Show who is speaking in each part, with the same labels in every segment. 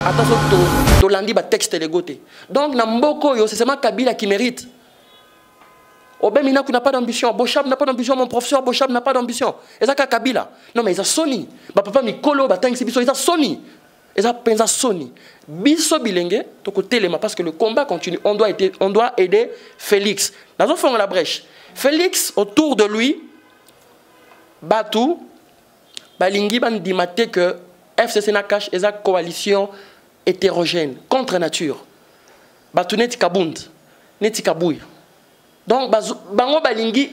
Speaker 1: Attention, to landi ba texte les goté. Donc na mboko yo c'est seulement Kabila qui mérite. Obé Minakou n'a pas d'ambition, Bochab n'a pas d'ambition, mon professeur Bochab n'a pas d'ambition. Et ça Kabila. Non mais ils ont Sony. Ba papa Mikolo ba tangi biso ils ont Sony. Ils ont pensa Sony. Biso bilenge to côté les parce que le combat continue. On doit aider Félix. Dans un fond la brèche. Félix autour de lui Batou Balingi ban dimate que FCC na cache eza coalition hétérogène contre nature. Batou neti kabund, neti kabouy. Donc bango balingi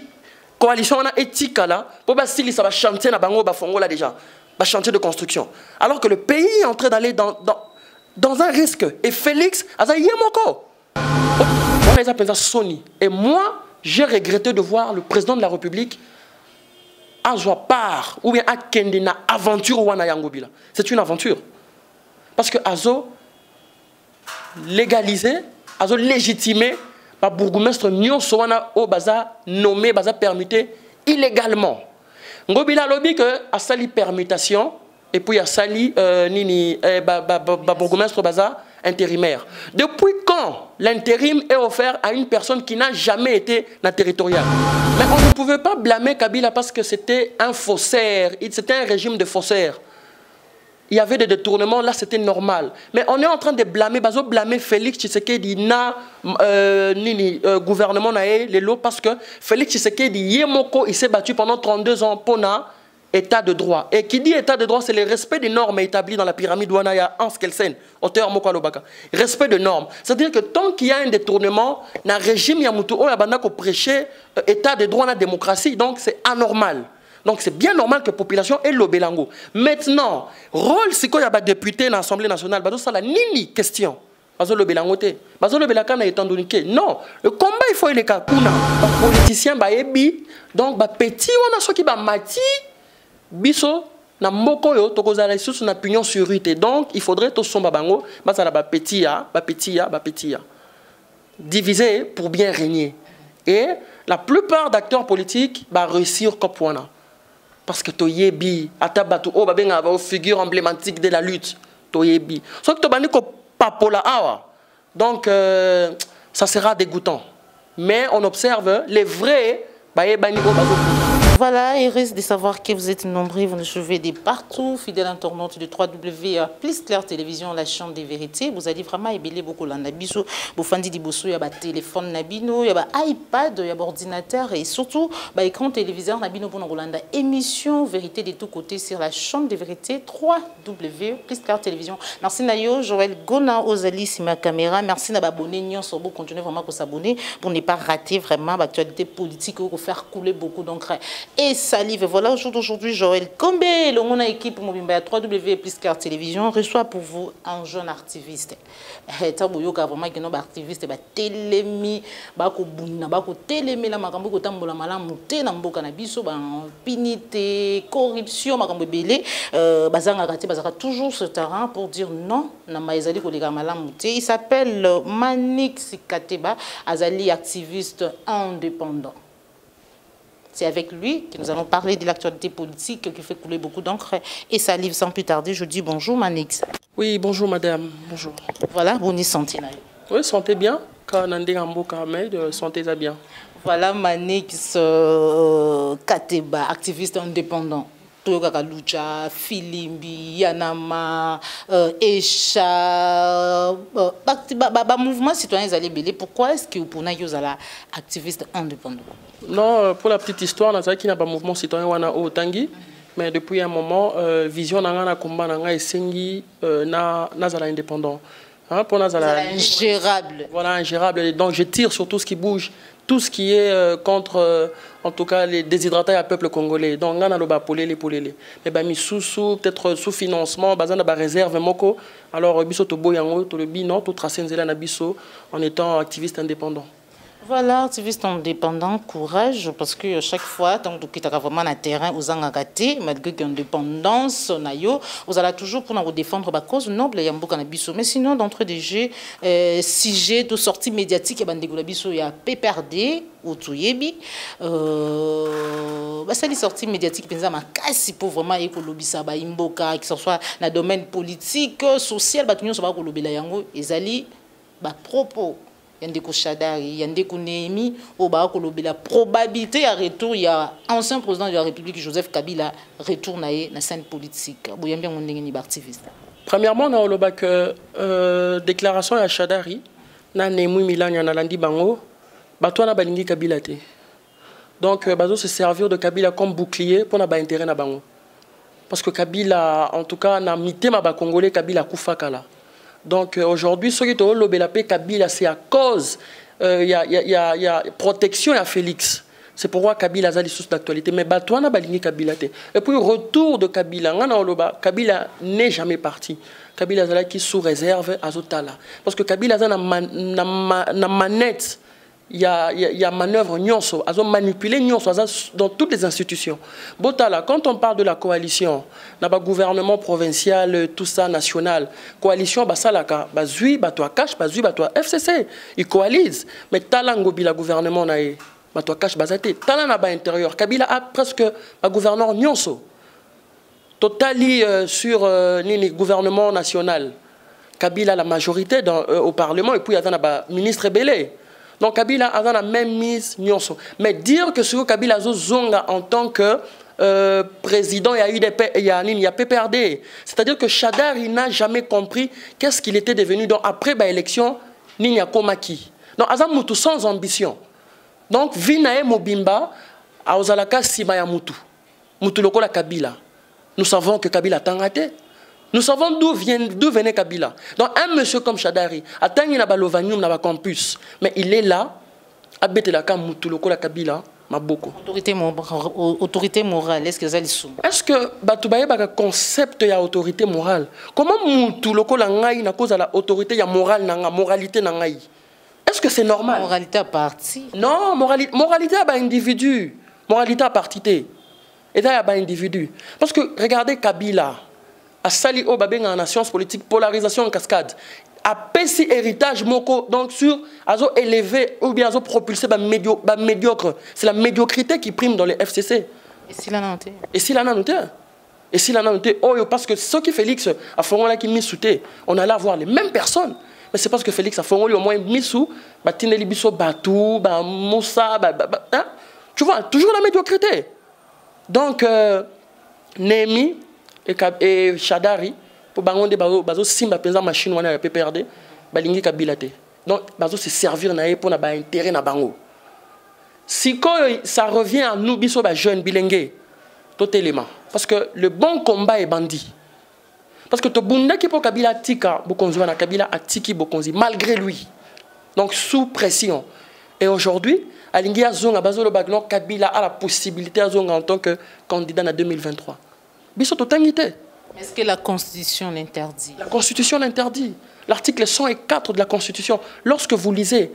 Speaker 1: coalition na éthique là pour basili ça va chanter na bango ba fongo là déjà, ba chantier de construction. Alors que le pays est en train d'aller dans un risque et Félix aza yemoko. On les appelle ça Sony et moi j'ai regretté de voir le président de la République à part ou bien à Kendina aventure ou wana yangobila. C'est une aventure. Parce que Azo légalisé, Azo légitimé par bourgmestre nyonso wana o baza nommé baza permuté illégalement. Ngobila lobby que a sali permutation et puis a sali nini bourgmestre baza intérimaire. Depuis quand l'intérim est offert à une personne qui n'a jamais été na territorial? Mais on ne pouvait pas blâmer Kabila parce que c'était un faussaire, c'était un régime de faussaires. Il y avait des détournements, là c'était normal. Mais on est en train de blâmer Félix Tshisekedi na gouvernement nae lelo parce que Félix Tshisekedi yemoko il s'est battu pendant 32 ans pour na état de droit. Et qui dit état de droit, c'est le respect des normes établies dans la pyramide Wanaya Hans Kelsen, auteur Moko Alobaka. Respect de normes. C'est-à-dire que tant qu'il y a un détournement, dans le régime Yamutu Oyabana ko prêcher état de droit, la démocratie, donc c'est anormal. Donc c'est bien normal que la population ait l'obelango. Maintenant, rôle si il y a des députés dans l'Assemblée nationale, ça la nini question. Non, le combat il faut les kakuna. Les politiciens baebi, donc petit on a ceux qui ba mati. Biso na mboko yo tokozala sous na pignon sur rue donc il faudrait to somba bango basala ba petit ya diviser pour bien régner et la plupart d'acteurs politiques ba réussir kopwana parce que toyebi atabatu o ba benga ba figure emblématique de la lutte toyebi so que to bani ko papola awa donc ça sera dégoûtant mais on observe les vrais ba yebani o bazo.
Speaker 2: Voilà, il risque de savoir que vous êtes nombreux, vous nous suivez de partout, fidèles internautes de 3W plus Claire Télévision, la chaîne des vérités. Vous allez vraiment ébeler beaucoup là. Nabiso, vous fandi di bosso, il y a téléphone Nabino, il y a iPad, il y a ordinateur et surtout écran téléviseur Nabino pour Rolanda. Émission vérité de tous côtés sur la chaîne des vérités 3W plus Claire Télévision. Merci Nayo, Joël Gona, Ozali, c'est ma caméra. Merci d'abonner, Nyon Sorbo, continuez vraiment à s'abonner pour ne pas rater vraiment l'actualité politique ou faire couler beaucoup d'encre et salive. Voilà, aujourd'hui, Joël Kombe, le mon équipe Mobimba 3W plus Claire Télévision reçoit pour vous un jeune activiste. Taboyoka vraiment qui non activiste ba telemi ba ko bunna ba ko telemi la makambo ko tambola malamu te na mboka na biso ba impunité, corruption makambo belé bazanga kati bazaka toujours ce terrain pour dire non na maizali ko leka malamu te. Il s'appelle Manix Kateba, azali activiste indépendant. C'est avec lui que nous allons parler de l'actualité politique qui fait couler beaucoup d'encre et salive. Sans plus tarder, je dis bonjour Manix.
Speaker 1: Oui, bonjour madame, bonjour.
Speaker 2: Voilà, bonne santé.
Speaker 1: Oui, santé bien. Quand on a un santé bien.
Speaker 2: Voilà Manix Kateba, activiste indépendant. Toyoka Lucha, Filimbi, Yanama, Echa, mouvement citoyen Zalé Belé. Pourquoi est-ce que vous pouvez être activiste indépendant?
Speaker 1: Non, pour la petite histoire, nous avons un mouvement citoyen au Tangi, mais depuis un moment, vision n'a combat n'a essayé na indépendant. Pour
Speaker 2: ingérable.
Speaker 1: Voilà, ingérable. Donc je tire sur tout ce qui bouge, tout ce qui est contre, en tout cas, les déshydratés à peuple congolais. Donc, on a le polélé. Mais peut-être sous-financement, on a réserve moko. Alors, biso to boyango, to le bi non, to tracé nzela na biso en étant activiste indépendant.
Speaker 2: Voilà, activiste indépendant, courage, parce que chaque fois, tant que tu as vraiment un terrain aux engagés, malgré l'indépendance, vous allez toujours pour nous défendre la cause noble, il y a beaucoup de biso. Mais sinon, d'entre des jeux, sujet de sortie médiatique, il y a PPRD, ou Touyebi, ça les sorties médiatiques, pour vraiment écolobisa, imboka, que ce soit dans le domaine politique, social, ils propos. Yandeko Chadari, Yandeko Némi, la probabilité à retour, il y a ancien président de la République, Joseph Kabila, retourne à la scène politique.
Speaker 1: Premièrement, on a que déclaration à Chadari, na Némi Milan, na Landi Bango, Batouana Balingi Kabila. Donc, bazo se servir de Kabila comme bouclier pour n'avoir intérêt na Bango. Parce que Kabila, en tout cas, n'a mité ma Congolais, Kabila Koufakala. Donc aujourd'hui, ce qui est le paix Kabila, c'est à cause il y a protection à Félix. C'est pourquoi Kabila a des sources d'actualité. Mais Batouana Balingi Kabila. Et puis retour de Kabila, Kabila n'est jamais parti. Kabila a qui sous réserve à Zotala. Parce que Kabila a une manette. Il y a manœuvre nyonso, ils ont manipulé nyonso dans toutes les institutions. Botala, quand on parle de la coalition, le gouvernement provincial, tout ça, national, coalition, basalaka, bazui, batwa cash, bazui, batwa FCC, ils coalisent. Mais talangobi, le gouvernement, batwa cash, bazate, talanaba intérieur, Kabila a presque un gouverneur nyonso. Totali sur le gouvernement national. Kabila a la majorité au Parlement, et puis il y a un ministre Belé. Donc Kabila a la même mise nyonso. Mais dire que sur Kabila Zonga en tant que président, il y a PPRD. C'est-à-dire que Chadari n'a jamais compris qu'est-ce qu'il était devenu. Donc après l'élection, il y a Komaki. Donc Azam Moutou sans ambition. Donc Vinae Mobimba a Ozalaka Simaya Moutou. Moutou Lokola Kabila. Nous savons que Kabila a raté. Nous savons d'où venait Kabila. Donc un monsieur comme Chadari, attend il a Lovanium dans le campus, mais il est là, à Betelaka Moutuloko la Kabila, Maboko.
Speaker 2: Autorité morale, est-ce que ça est
Speaker 1: Est-ce que Batoubaye a un concept de autorité morale? Comment Moutuloko la Ngaï n'a cause à la autorité, il y a morale, moralité na Ngaï? Est-ce que c'est normal?
Speaker 2: Moralité à parti.
Speaker 1: Non, moralité à individu. Moralité à partité. Et là, il y a un individu. Parce que regardez Kabila. À Sali O Babenga en sciences politiques, polarisation en cascade. À Pessi héritage moko, donc sur azo élevé ou bien azo propulsé médiocre. C'est la médiocrité qui prime dans les FCC.
Speaker 2: Et si l'on a noté?
Speaker 1: Et si l'on a noté? Et si l'on a noté? Oh, parce que ce qui Félix a fait là qui mis souté, on allait avoir les mêmes personnes. Mais c'est parce que Félix a fait au moins mis sous, Tineli Bisso Batou, Moussa, hein? Tu vois, toujours la médiocrité. Donc, Némi et Chadari pour bangonde bazo simba penza machine wana ya PPRD balingi Kabila te. Donc bazo se servir na pour na ba intérêt na bango. Si ça revient à nous biso ba jeune bilingue tout élément parce que le bon combat est bandit. Parce que to bunda ki pour Kabila tika bokonzi na Kabila atiki bokonzi malgré lui. Donc sous pression. Et aujourd'hui alingi azonga bazo le bagno Kabila a la possibilité azonga en tant que candidat en 2023.
Speaker 2: Est-ce que la Constitution l'interdit?
Speaker 1: La Constitution l'interdit. L'article 104 de la Constitution, lorsque vous lisez,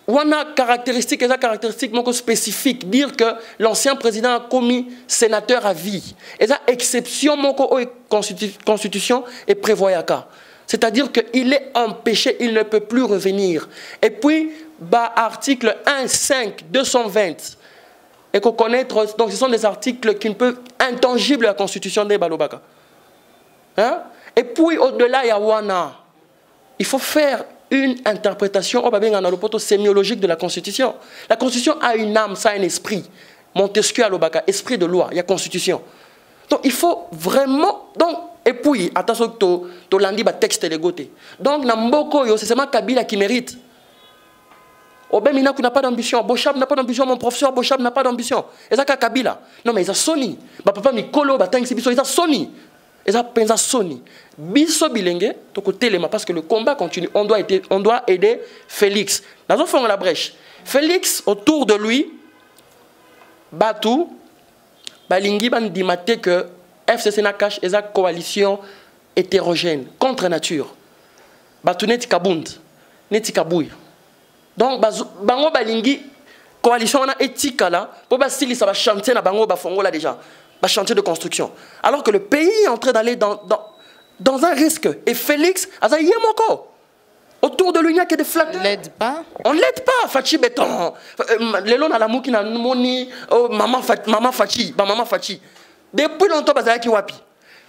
Speaker 1: on a caractéristique spécifique, dire que l'ancien président a commis sénateur à vie. Et ça, exception, Constitution et prévoyaka. C'est-à-dire qu'il est empêché, il ne peut plus revenir. Et puis, article 1, 5, 220. Et qu'on connaître, donc ce sont des articles qui ne peuvent intangibles de la Constitution de Balobaka. Hein? Et puis au-delà, il y a Wana. Il faut faire une interprétation sémiologique de la Constitution. La Constitution a une âme, ça a un esprit. Montesquieu à l'Obaka, esprit de loi, il y a Constitution. Donc il faut vraiment. Donc, et puis, attention que tu l'as texte les goté. Donc, c'est seulement Kabila qui mérite. Obemina n'a pas d'ambition, Bochab n'a pas d'ambition, mon professeur Bochab n'a pas d'ambition. Et ça Kabila. Non mais ils ont Sony. Papa Mikolo, ils ont Sony. Ils ont Sony. Biso bilenge, toko téléma parce que le combat continue. On doit aider Félix. Nous avons fait la brèche. Félix autour de lui, Batou, Balingi bandimate que FCC na cache et sa coalition hétérogène contre nature. Batou neti kabund, neti kabouy. Donc bango balingi coalition on a éthique là pour basilir ça va chantier na bango ba fongo là déjà ba chantier de construction alors que le pays est en train d'aller dans un risque et Félix aza yemoko autour de lui il n'y a que des flatteurs.
Speaker 2: On l'aide pas.
Speaker 1: On l'aide pas Fachi béton lelo na la muki na moni oh maman Fachi depuis longtemps bazala ki wapi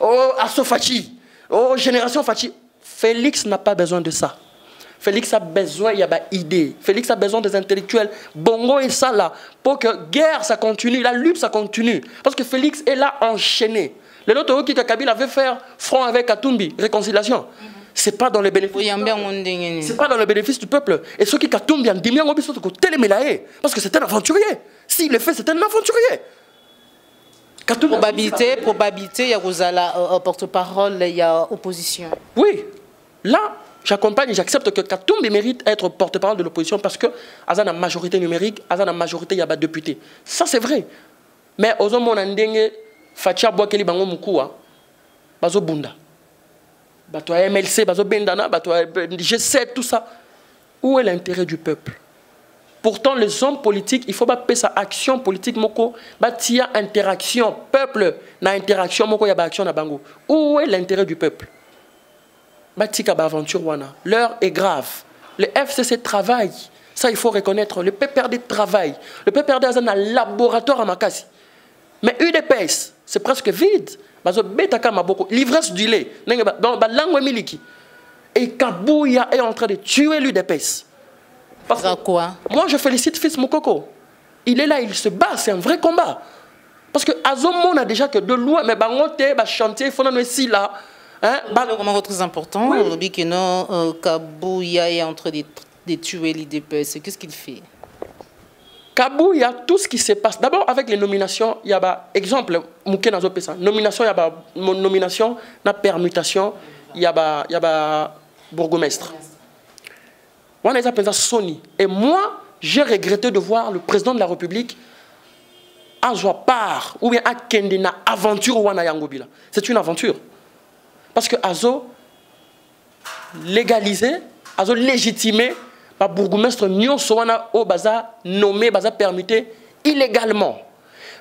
Speaker 1: oh asso Fachi oh génération Fachi. Félix n'a pas besoin de ça. Félix a besoin, il y a des idées. Félix a besoin des intellectuels. Bongo et ça là, pour que guerre ça continue, la lutte ça continue. Parce que Félix est là enchaîné. Le autre qui Kabila avait faire front avec Katumbi, réconciliation. C'est pas dans le bénéfice. C'est pas dans le bénéfice du peuple. Et ceux qui Katumbi en dit parce que c'est un aventurier. S'il le fait, c'est un aventurier.
Speaker 2: Probabilité, il y a porte-parole, il y a opposition.
Speaker 1: Oui. Là, j'accompagne et j'accepte que Katumbi mérite être porte-parole de l'opposition parce que Azan a majorité numérique, Azan a majorité, il y a des députés. Ça, c'est vrai. Mais aux hommes, on a un Fatia Boakeli Bango Moukoua, Bazo Bunda, Bato MLC, Bazo Bendana, Bato G7, tout ça. Où est l'intérêt du peuple? Pourtant, les hommes politiques, il faut pas payer sa action politique. Il y a interaction. Peuple, na interaction, il y a action na bango. Où est l'intérêt du peuple? L'heure est grave. Le FCC travaille. Ça, il faut reconnaître. Le PPRD travaille. Le PPRD a un laboratoire à Makassi. Mais UDPS, c'est presque vide. L'ivresse du lait. Et Kabouya est en train de tuer l'UDPS. Parce que
Speaker 2: quoi?
Speaker 1: Moi, je félicite Fils Moukoko. Il est là, il se bat, c'est un vrai combat. Parce que Azomon a déjà que de loin, mais Bangote, chantier, il faut nous ici là.
Speaker 2: Hein? Comment très important, oui. Kabouya est en train de tuer l'IDPS. Qu'est-ce qu'il fait?
Speaker 1: Kabouya, tout ce qui se passe. D'abord, avec les nominations, il y a exemple, Mouké Nazo Pessa. Nomination, il y a nomination, la permutation, il y a bourgmestre. Et moi, j'ai regretté de voir le président de la République à part ou bien à Kendina aventure wana Yangobila. C'est une aventure. Parce que Azo légalisé, Azo légitimé par bourgmestre Nyon Sowana au baza nommé, baza permuté illégalement.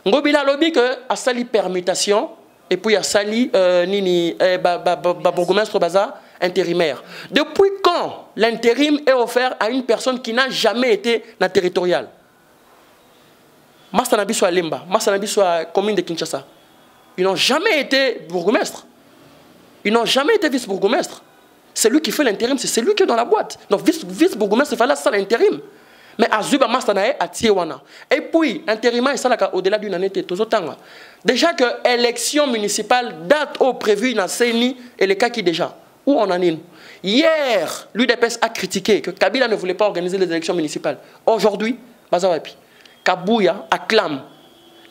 Speaker 1: Ngobila lobby que a sali permutation et puis a sali bourgmestre baza intérimaire. Depuis quand l'intérim est offert à une personne qui n'a jamais été na territoriale? Mastanabi soit Lemba, Mastanabi soit commune de Kinshasa. Ils n'ont jamais été bourgmestre. Ils n'ont jamais été vice-bourgmestre. C'est lui qui fait l'intérim, c'est lui qui est dans la boîte. Donc vice-bourgmestre, il fallait ça l'intérim. Mais Azuba Mastanae a Tiewana. Et puis, intérimaire, il s'est au-delà d'une année, déjà que l'élection municipale date au prévu dans CENI et les cas qui déjà. Où on en est? Hier, l'UDPS a critiqué que Kabila ne voulait pas organiser les élections municipales. Aujourd'hui, Bazawapi, Kabouya acclame.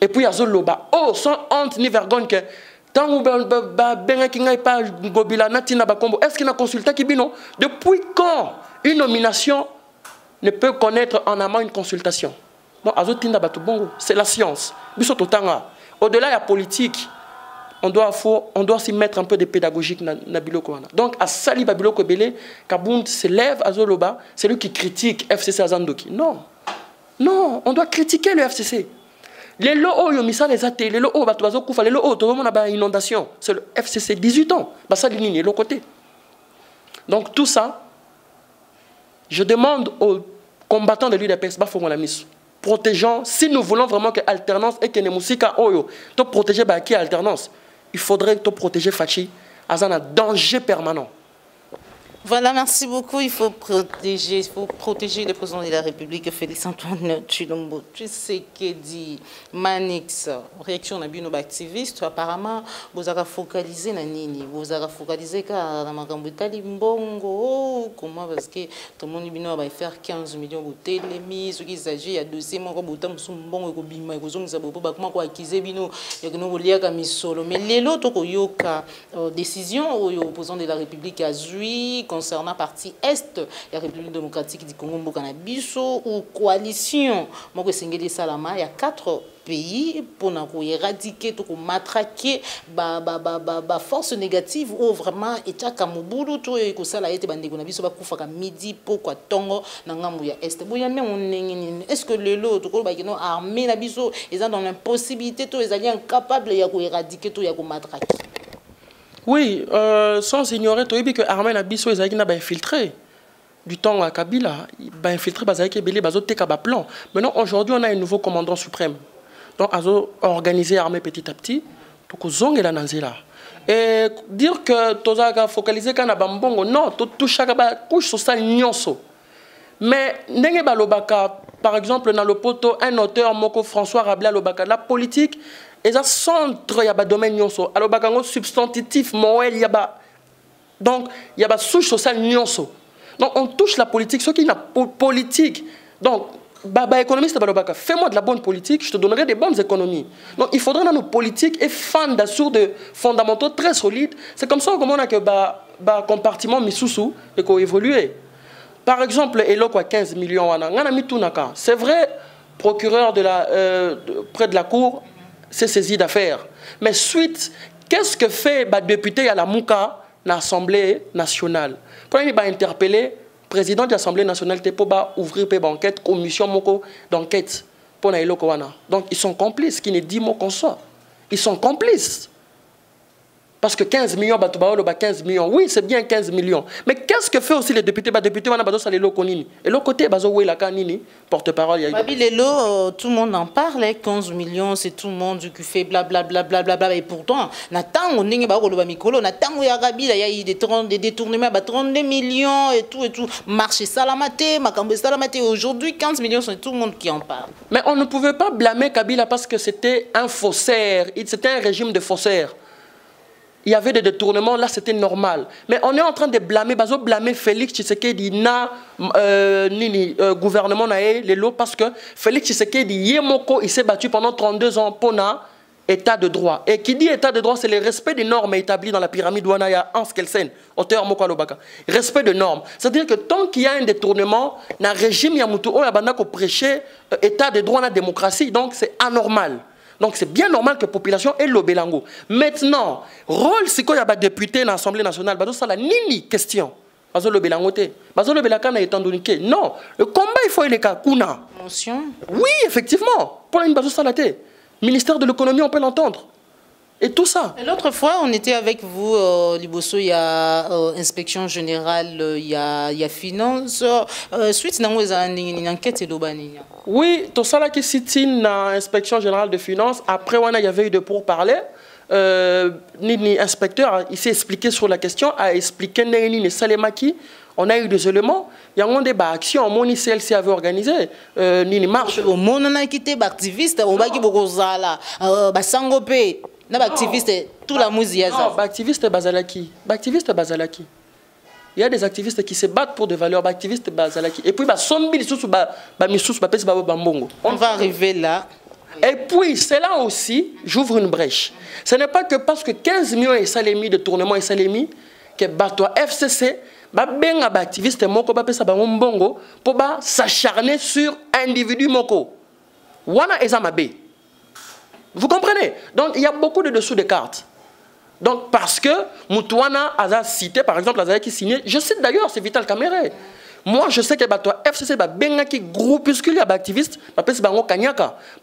Speaker 1: Et puis, Azoloba, oh, sans honte ni vergogne que est-ce qu'il a consulté Kibino? Depuis quand une nomination ne peut connaître en amont une consultation? Bon, c'est la science. Au-delà de la politique, on doit s'y mettre un peu de pédagogique na biloko. Donc, à Sali Babiloko Bele, Kabound se lève à Zoloba, c'est lui qui critique FCC Azandoki. Non. Non, on doit critiquer le FCC. Les lots, les athées, les lots, les lots, tout le monde a une inondation. C'est le FCC, 18 ans. Ça, ligne, l'autre côté. Donc, tout ça, je demande aux combattants de l'UDPS, protégeant, si nous voulons vraiment que l'alternance et que les musiques, protéger qui alternance, il faudrait protéger Fachi à un danger permanent.
Speaker 2: Voilà, merci beaucoup. Il faut protéger le président de la République, Félix-Antoine Tshilombo. Tu sais que dit Manix, réaction à nos activistes, apparemment, vous avez focalisé na nini, vous avez focalisé car na makambutali mbongo, comment parce que tout le monde bino va faire 15 millions de télémis, ce qui s'agit il y a dossier moi comme autant mbongo ko bima ko zonga bobo ba comment ko acquiser bino ya que nous liaka misolo mais les lots ko yoka décision au opposant de la République a zui concernant la partie Est, la République démocratique du Congo, Mbokanabiso ou coalition. Moi, Sengeli Salama, il y a 4 pays pour éradiquer, pour matraquer force négative ou vraiment état kamubulu tout et que ça la été bandé qu'on a vu sur la midi pourquoi tongo n'angamu ya est. Est-ce que le lot tout le monde armé la biso ils ont dans l'impossibilité tout ils sont incapables ya éradiquer tout ya matraquer.
Speaker 1: Oui, sans ignorer tout que armé la biso ils ont infiltré. Du temps à Kabila, infiltré Bazaïke Belé, Bazote plan. Maintenant, aujourd'hui, on a un nouveau commandant suprême. Donc, Azo organisé l'armée petit à petit. Donc, Zong et la Nanzela. Et dire que Tozaga focalisé quand Bambongo, non, tout chaque couche social nyonso. Mais, Nenge Balobaka, par exemple, dans le poteau, un auteur, Moko François Rabelais Lobaka, la politique, est un centre, il y a un domaine nyonso. Alobaka, substantif, moël, il y a donc, il y a une souche sociale nyonso. Donc, on touche la politique, ce qui est la politique. Donc, économiste, fais-moi de la bonne politique, je te donnerai des bonnes économies. Donc, il faudrait dans nos politiques et fans sur des fondamentaux très solides. C'est comme ça qu'on a que compartiment Misusu et qu'on évolue. Par exemple, Elo quoi 15 millions, c'est vrai, procureur près de la cour s'est saisi d'affaires. Mais suite, qu'est-ce que fait le député à la Mouka? L'Assemblée nationale. Quand il va interpeller le président de l'Assemblée nationale pour ouvrir une enquête, commission d'enquête pour les Lokowana. Donc ils sont complices, qui ne dit mot qu'on soit. Ils sont complices. Parce que 15 millions, 15 millions, oui, c'est bien 15 millions. Mais qu'est-ce que fait aussi les députés? Les députés, ils sont et l'autre côté, porte-parole.
Speaker 2: Tout le monde en parle, 15 millions, c'est tout le monde qui fait blablabla. Et pourtant, on a eu des détournements, 32 millions et tout. Marché Salamate, Makambo Salamate. Aujourd'hui, 15 millions, c'est tout le monde qui en parle.
Speaker 1: Mais on ne pouvait pas blâmer Kabila parce que c'était un faussaire. C'était un régime de faussaires. Il y avait des détournements, là c'était normal. Mais on est en train de blâmer Félix Tshisekedi gouvernement parce que Félix Tshisekedi Yemoko il s'est battu pendant 32 ans pour l'état de droit. Et qui dit état de droit, c'est le respect des normes établies dans la pyramide Wanaya Hans Kelsen, auteur Moko Alobaka. Respect des normes. C'est-à-dire que tant qu'il y a un détournement, dans le régime Yamutu Oyabana ko prêcher état de droit dans la démocratie, donc c'est anormal. Donc c'est bien normal que la population ait l'obelango. Maintenant, rôle si il y a des députés dans l'Assemblée nationale, ça la nini question. Non, le combat il faut les cas. Oui, effectivement. Pour une bazo salaté. Ministère de l'économie, on peut l'entendre. Et tout ça.
Speaker 2: L'autre fois, on était avec vous, Liboso, il y a inspection générale, il y a finance. Suite, il y a une enquête et
Speaker 1: oui, tout ça là qui cite l'inspection générale de finances. Après, il y avait eu de pourparlers. L'inspecteur, il s'est expliqué sur la question, a expliqué ni Salemaki. On a eu des éléments. Il y a un débat action. Mon ICLC avait organisé. Ni marche.
Speaker 2: Au monde, on a quitté activiste. On va quitter Bogozala. Sangopé. Activiste, tout la musique.
Speaker 1: Non, activiste Bazalaki. Activiste Bazalaki. Il y a des activistes qui se battent pour des valeurs, activistes Bazalaki. Et puis,
Speaker 2: on va arriver là.
Speaker 1: Et puis, c'est là aussi, j'ouvre une brèche. Ce n'est pas que parce que 15 millions et salemi de tournement et salemi, que Bato FCC, benga activiste moko mbongo pour s'acharner sur un individu moko. Wana ezamabe. Vous comprenez? Donc, il y a beaucoup de dessous de cartes. Donc, parce que Moutouana a cité, par exemple, a qui signé, je cite d'ailleurs, c'est Vital Kamere. Moi, je sais que FCC a un groupuscule d'activistes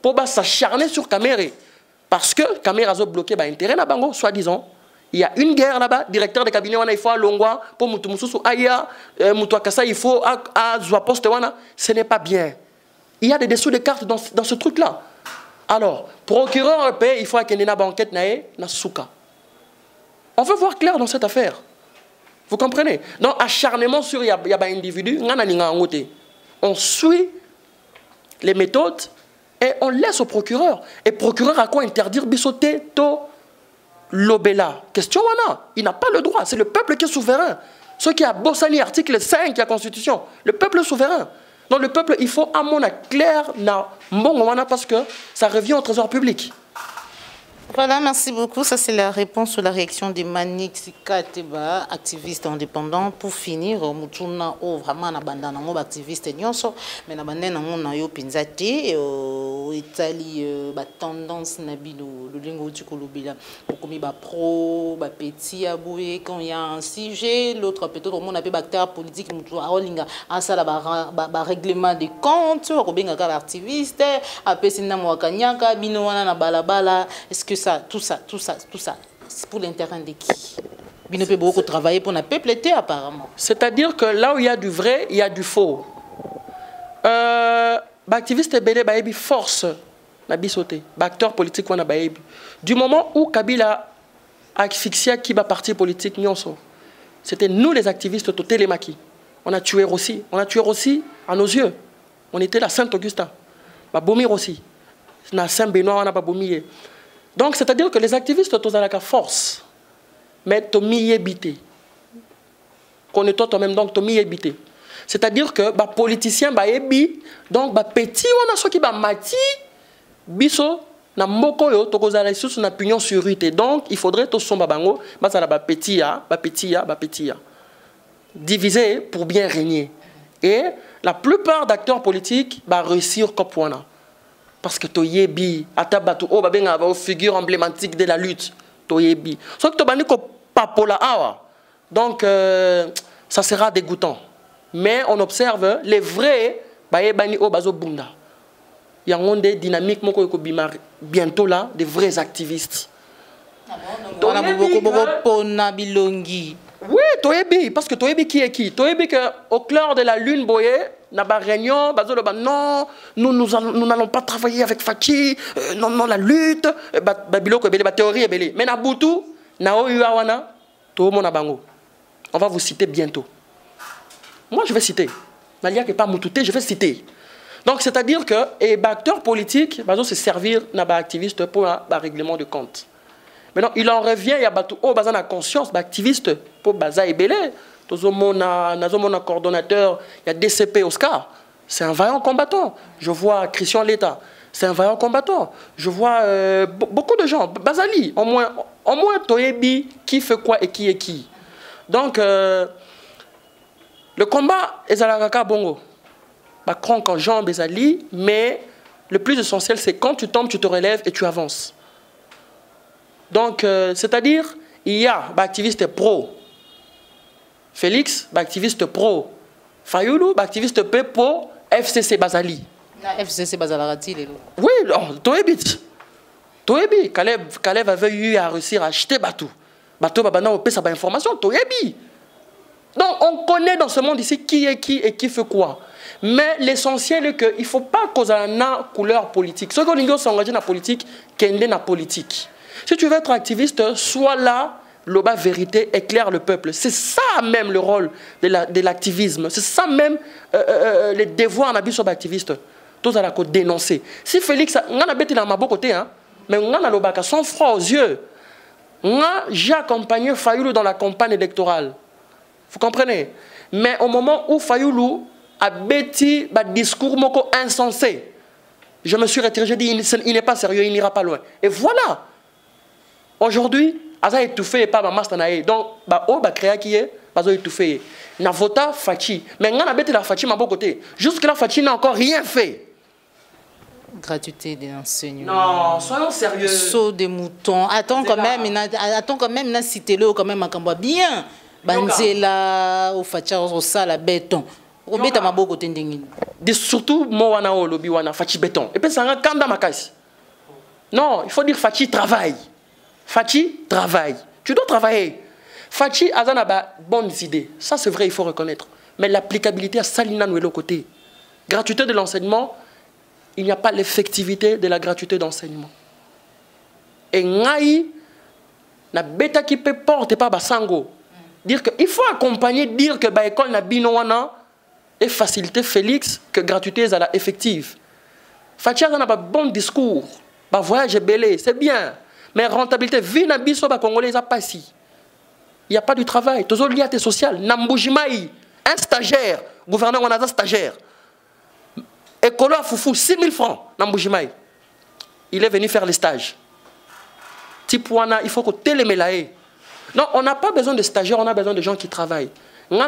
Speaker 1: pour s'acharner sur Kamere. Parce que Kamere a bloqué l'intérêt, soi-disant. Il y a une guerre là-bas, directeur de cabinet, il faut à Longwa, pour Moutoumousou, Aya, Moutouakasa, il faut à Zouaposte, ce n'est pas bien. Il y a des dessous de cartes dans ce truc-là. Alors, procureur, il faut qu'il y ait une enquête na souka. On veut voir clair dans cette affaire. Vous comprenez? Donc, acharnement sur un individu, on suit les méthodes et on laisse au procureur. Et le procureur a quoi interdire bisoté to l'obéla? Question wana. Il n'a pas le droit. C'est le peuple qui est souverain. Ce qui a Bossani, article 5 de la Constitution. Le peuple est souverain. Donc le peuple, il faut à mon clair na mbongo wana parce que ça revient au trésor public.
Speaker 2: Voilà, merci beaucoup. Ça, c'est la réponse sur la réaction de Manik Sikateba, activiste indépendant. Pour finir, Moutouna, vraiment, na bandana, mo activiste nyonso, mais na bandana, na yo pinzati, Italie, ba tendance na bilo, le lingo du kolobila, comme ba pro, ba petit aboué, quand il y a un sujet, l'autre peut-être au monde appelle acteur politique, Moutouna, Olinga, en ça, ba règlement des comptes, Robinga, activiste, après, c'est na mwakanyaka, bino wana na balabala, est-ce que tout ça, c'est pour l'intérêt de qui? Il peut beaucoup travailler pour la peupleté apparemment.
Speaker 1: C'est-à-dire que là où il y a du vrai, il y a du faux. Activiste belé baebi force na bisoté, acteur politique wana baebi. Du moment où Kabila a asphyxié qui va parti politique nyonso, c'était nous les activistes au Télémaki. On a tué Rossi, à nos yeux. On était là Saint-Augustin, ba bomir aussi. Na Saint-Benoît on a pas bomir. Donc, c'est-à-dire que les activistes sont à la force, mais ils sont habité. Connaît-on toi-même, donc ils sont habité. C'est-à-dire que les politiciens sont habité, donc les petits, on a ceux qui sont mati, biso, na moko yo, to kozala isu na pignon sur rue. Donc, il faudrait tout son babango, ba petit ya. Diviser pour bien régner. Et la plupart d'acteurs politiques vont réussir comme point. Parce que toyebi atabatu o babenga ba figure emblématique de la lutte toyebi so que tobani ko papola awa donc ça sera dégoûtant mais on observe les vrais bayebani o bazo bunda yango nde dynamique moko ko bimar bientôt là des vrais activistes
Speaker 2: on a beaucoup pona bilongi.
Speaker 1: Oui, toyebi parce que toyebi qui est qui toyebi que au clair de la lune boye na ba réunion non nous n'allons pas travailler avec Fachi non la lutte biloko ebele ba théorie ebele mais na butu na oyo wana to mona bango on va vous citer bientôt. Moi je vais citer Nalia que pas mututé je vais citer. Donc c'est-à-dire que et acteurs politiques bazo se servir na ba activiste pour un règlement de compte. Maintenant il en revient il y a batu o baza na conscience ba activiste pour baza ebele. Mon coordonnateur, il y a DCP Oscar, c'est un vaillant combattant. Je vois Christian Leta, c'est un vaillant combattant. Je vois beaucoup de gens. Bazali, au moins Toyebi, qui fait quoi et qui est qui. Donc, le combat est à la bongo. Macron quand Jean Bezali, mais le plus essentiel, c'est quand tu tombes, tu te relèves et tu avances. Donc, c'est-à-dire, il y a activiste pro. Félix, activiste pro. Fayoulou, activiste P pour FCC Bazali.
Speaker 2: FCC Bazalagati,
Speaker 1: oui, Toébit. Caleb avait eu à réussir à acheter Batou. Batou, Babana, on peut savoir information. Toébi. Donc, on connaît dans ce monde ici qui est qui et qui fait quoi. Mais l'essentiel est qu'il ne faut pas causer une couleur politique. Ceux qui sont engagés dans la politique, qu'est-ce dans la politique. Si tu veux être activiste, sois là. L'oba vérité éclaire le peuple. C'est ça même le rôle de l'activisme. C'est ça même les devoirs d'un activiste. Tous à la côte dénoncer. Si Félix, on a bêté dans ma beau côté, mais on a l'obaka sans froid aux yeux. J'ai accompagné Fayoulou dans la campagne électorale. Vous comprenez? Mais au moment où Fayoulou a bêti un discours moko insensé, je me suis retiré, j'ai dit il n'est pas sérieux, il n'ira pas loin. Et voilà. Aujourd'hui, Aza étouffé pas ma master nae donc créa qui est bazo étouffé na vota Fachi mais ngana bête la Fachi ma beau côté jusque là Fachi n'a encore rien fait.
Speaker 2: Gratuité des enseignements.
Speaker 1: Non, soyons sérieux.
Speaker 2: Saut des moutons. Attends quand même, citez-le quand même à bien. Banzela au Facha au sala béton. Au béton ma beau côté ndingine.
Speaker 1: Surtout moi wana o lobby wana Fachi béton. Et puis ça nga kanda makasi. Non, il faut dire Fachi travaille. Fachi travaille. Tu dois travailler. Fachi a des bonnes idées. Ça, c'est vrai, il faut reconnaître. Mais l'applicabilité à Salina nous est l'autre côté. Gratuité de l'enseignement, il n'y a pas l'effectivité de la gratuité d'enseignement. Et Ngaï, la bêta qui peut porter pas Basango. Dire qu'il faut accompagner, dire que l'école n'a binoana et faciliter Félix que gratuité est effective. Fachi a un bon discours. Voyage est belé, c'est bien. Mais rentabilité, vie na biso ba congolais a pas si. Il n'y a pas du travail. Toujours lié à tes social. Namboujimaï, un stagiaire, gouverneur on a un stagiaire. Écolo à Foufou, 6 000 francs, Namboujimaï. Il est venu faire les stages. Tipouana, il faut que télémelaye. Non, on n'a pas besoin de stagiaires, on a besoin de gens qui travaillent. Quand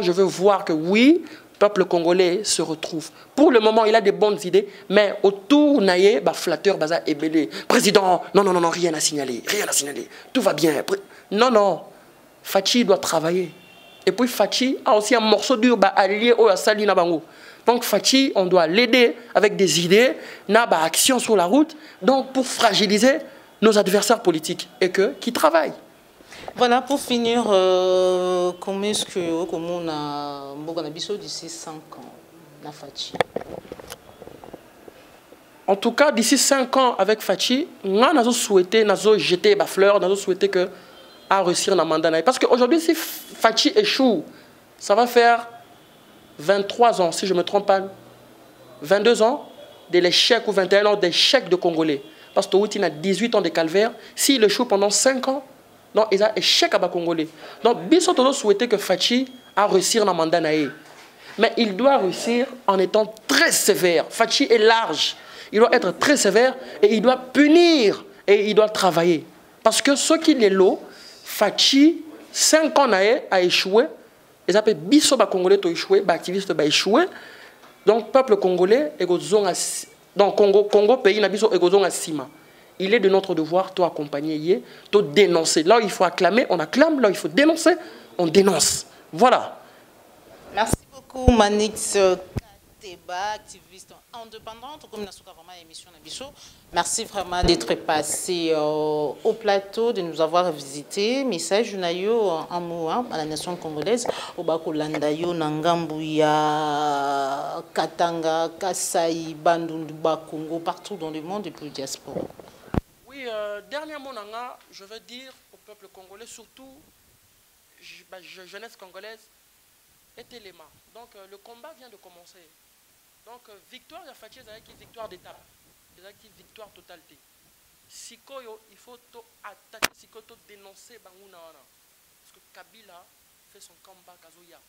Speaker 1: je veux voir que oui, le peuple congolais se retrouve. Pour le moment, il a des bonnes idées, mais autour, naïe, flatteur, baza et belé. Président, non, rien à signaler, tout va bien. Non, Fachi doit travailler. Et puis Fachi a aussi un morceau dur allié au Sali Nabango. Donc Fachi, on doit l'aider avec des idées, action sur la route, donc pour fragiliser nos adversaires politiques et qui travaillent.
Speaker 2: Voilà, pour finir, comment est-ce que on a d'ici 5 ans, la Fachi?
Speaker 1: En tout cas, d'ici 5 ans avec Fachi, nous avons souhaité jeter des fleurs, nous avons souhaité que à réussir dans mandat. Parce qu'aujourd'hui, si Fachi échoue, ça va faire 23 ans, si je ne me trompe pas, 22 ans de l'échec ou 21 ans d'échec de Congolais. Parce que Touti a 18 ans de calvaire. S'il échoue pendant 5 ans, donc il a échec à Congolais. Donc, Bissoto souhaitait que Fachi a réussi dans mandat. Mais il doit réussir en étant très sévère. Fachi est large. Il doit être très sévère et il doit punir et il doit travailler. Parce que ce qui est lot, Fachi, 5 ans a échoué. Ils appellent Bisso Congolais a échoué, activiste a échoué. Donc, peuple congolais, donc Congo pays, il est de notre devoir de accompagner, de dénoncer. Là où il faut acclamer, on acclame. Là où il faut dénoncer, on dénonce. Voilà.
Speaker 2: Merci beaucoup, Manix Kateba, activiste indépendante, comme vraiment émission Nabiso. Merci vraiment d'être passé au plateau, de nous avoir visité. Message Nayo en mot à la nation congolaise, au Bakolandayo, Nangambuya, Katanga, Kasai, Bandundu, Bakongo, partout dans le monde et pour le diaspora.
Speaker 1: Oui, dernièrement, je veux dire au peuple congolais, surtout jeunesse congolaise, était les mains. Donc le combat vient de commencer. Donc victoire, il y a Fachi, victoire d'étape. C'est victoire totalité. Sikoyo, il faut attaquer, Sikoyo, dénoncer Bangouna. Parce que Kabila fait son combat Kazoya.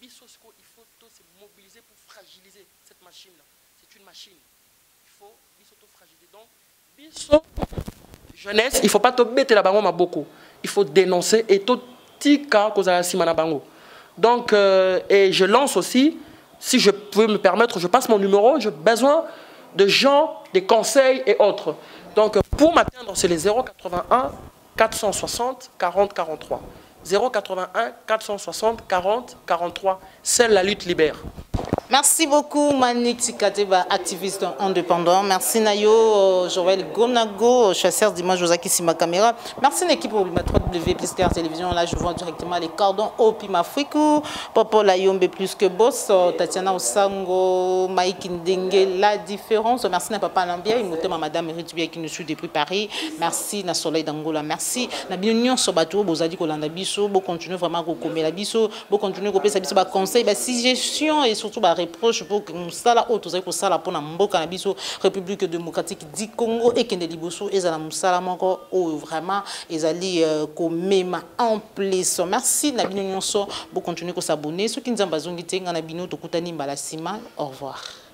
Speaker 1: Bisso, il faut se mobiliser pour fragiliser cette machine-là. C'est une machine. Il faut Bisso fragiliser. Donc, Bisso, jeunesse, il ne faut pas te bêter la bango beaucoup. Il faut dénoncer et tout tika kozala simana bango. Donc, et je lance aussi, si je peux me permettre, je passe mon numéro, j'ai besoin de gens, des conseils et autres. Donc, pour m'atteindre, c'est les 081 460 40 43. 081 460 40 43. Seule la lutte libère.
Speaker 2: Merci beaucoup, Manix Kateba, activiste indépendant. Merci, Nayo, Joël Gonago, chasseur d'image, Josaki Sima Caméra. Merci, l'équipe au 3W plus Claire Télévision. Là, je vois directement les cordons au Pimafriku. Popo Layombe plus que boss. Tatiana Osango, Maïk Ndenge, la différence. Merci, na Papa Lambia, Imotema Madame Ritubia qui nous suit depuis Paris. Merci, na Soleil d'Angola. Merci, na Bionion Sobato, Bozadi Kolanda Bisso. Bon, continuez vraiment à commer la Bisso. Bon, continuez à couper sa Bisso, conseil, suggestion et surtout, reproche pour que nous sala auto za ko sala pona mboka na biso République démocratique du Congo et kende liboso ezala musala moko o vraiment ezali ko mema en place. Merci na bino nyonso, bo continuer ko s'abonner ceux qui nzamba zongi tenga na bino to kutani mbala sima. Au revoir.